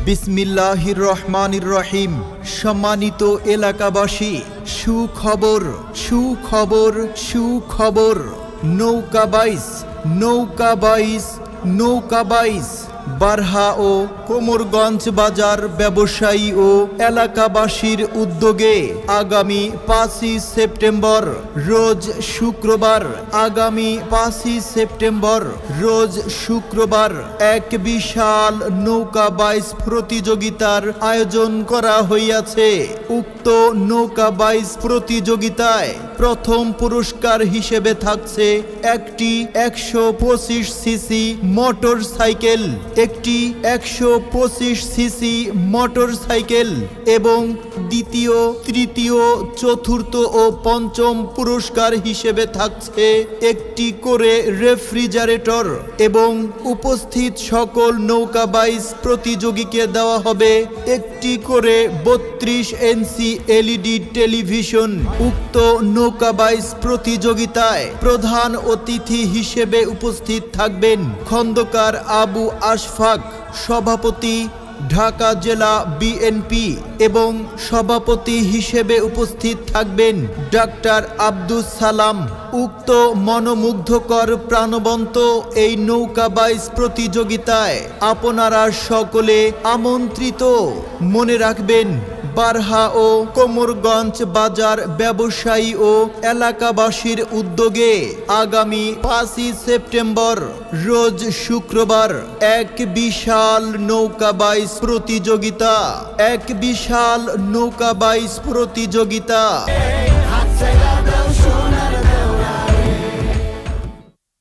বিসমিল্লাহির রহমানির রহিম। সম্মানিত এলাকাবাসী, সুখবর সুখবর সুখবর। নৌকাবাইজ বারহা ও কোমরগঞ্জ বাজার ব্যবসায়ী ও এলাকাবাসীর উদ্যোগে আগামী 5ই সেপ্টেম্বর রোজ শুক্রবার এক বিশাল নৌকাবাইজ প্রতিযোগিতার আয়োজন করা হইয়াছে। উক্ত নৌকাবাইজ প্রতিযোগিতায় প্রথম পুরস্কার হিসেবে থাকছে একটি 125 সিসি মোটরসাইকেল, একটি 125 সিসি মোটরসাইকেল এবং দ্বিতীয়, তৃতীয়, চতুর্থ ও পঞ্চম পুরস্কার হিসেবে থাকছে একটি করে রেফ্রিজারেটর এবং উপস্থিত সকল নৌকাবাইজ প্রতিযোগীকে দেওয়া হবে একটি করে 32 ইঞ্চি এলইডি টেলিভিশন। উক্ত নৌকাবাইজ প্রতিযোগিতায় প্রধান অতিথি হিসেবে উপস্থিত থাকবেন খন্দকার আবু আশফাক, সভাপতি ঢাকা জেলা বিএনপি, এবং সভাপতি হিসেবে উপস্থিত থাকবেন ডাক্তার আব্দুস সালাম। উক্ত মনোমুগ্ধকর প্রাণবন্ত এই নৌকাবাইজ প্রতিযোগিতায় আপনারা সকলে আমন্ত্রিত। মনে রাখবেন, বারহা ও কোমরগঞ্জ বাজার ব্যবসায়ী ও এলাকাবাসীর উদ্যোগে আগামী 5ই সেপ্টেম্বর রোজ শুক্রবার এক বিশাল নৌকাবাইজ প্রতিযোগিতা।